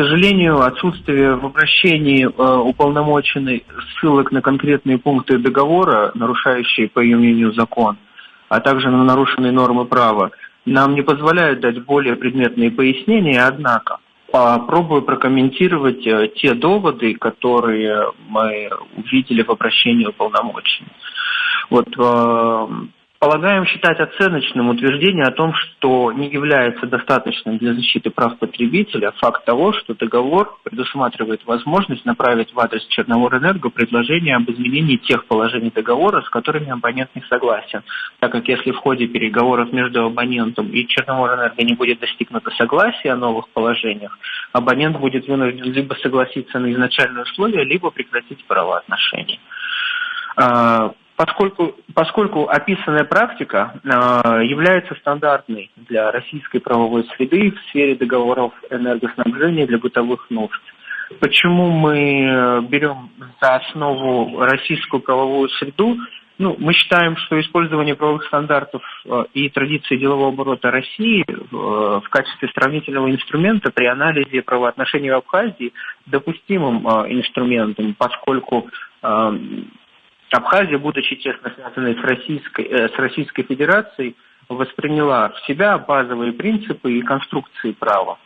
К сожалению, отсутствие в обращении уполномоченной ссылок на конкретные пункты договора, нарушающие, по ее мнению, закон, а также на нарушенные нормы права, нам не позволяют дать более предметные пояснения, однако попробую прокомментировать те доводы, которые мы увидели в обращении уполномоченной. Полагаем считать оценочным утверждение о том, что не является достаточным для защиты прав потребителя факт того, что договор предусматривает возможность направить в адрес Черноморэнерго предложение об изменении тех положений договора, с которыми абонент не согласен. Так как если в ходе переговоров между абонентом и Черноморэнерго не будет достигнуто согласия о новых положениях, абонент будет вынужден либо согласиться на изначальные условия, либо прекратить правоотношения. Поскольку описанная практика является стандартной для российской правовой среды в сфере договоров энергоснабжения для бытовых нужд, почему мы берем за основу российскую правовую среду? Мы считаем, что использование правовых стандартов и традиций делового оборота России в качестве сравнительного инструмента при анализе правоотношений в Абхазии допустимым инструментом, поскольку Абхазия, будучи тесно связанной с Российской Федерацией, восприняла в себя базовые принципы и конструкции права.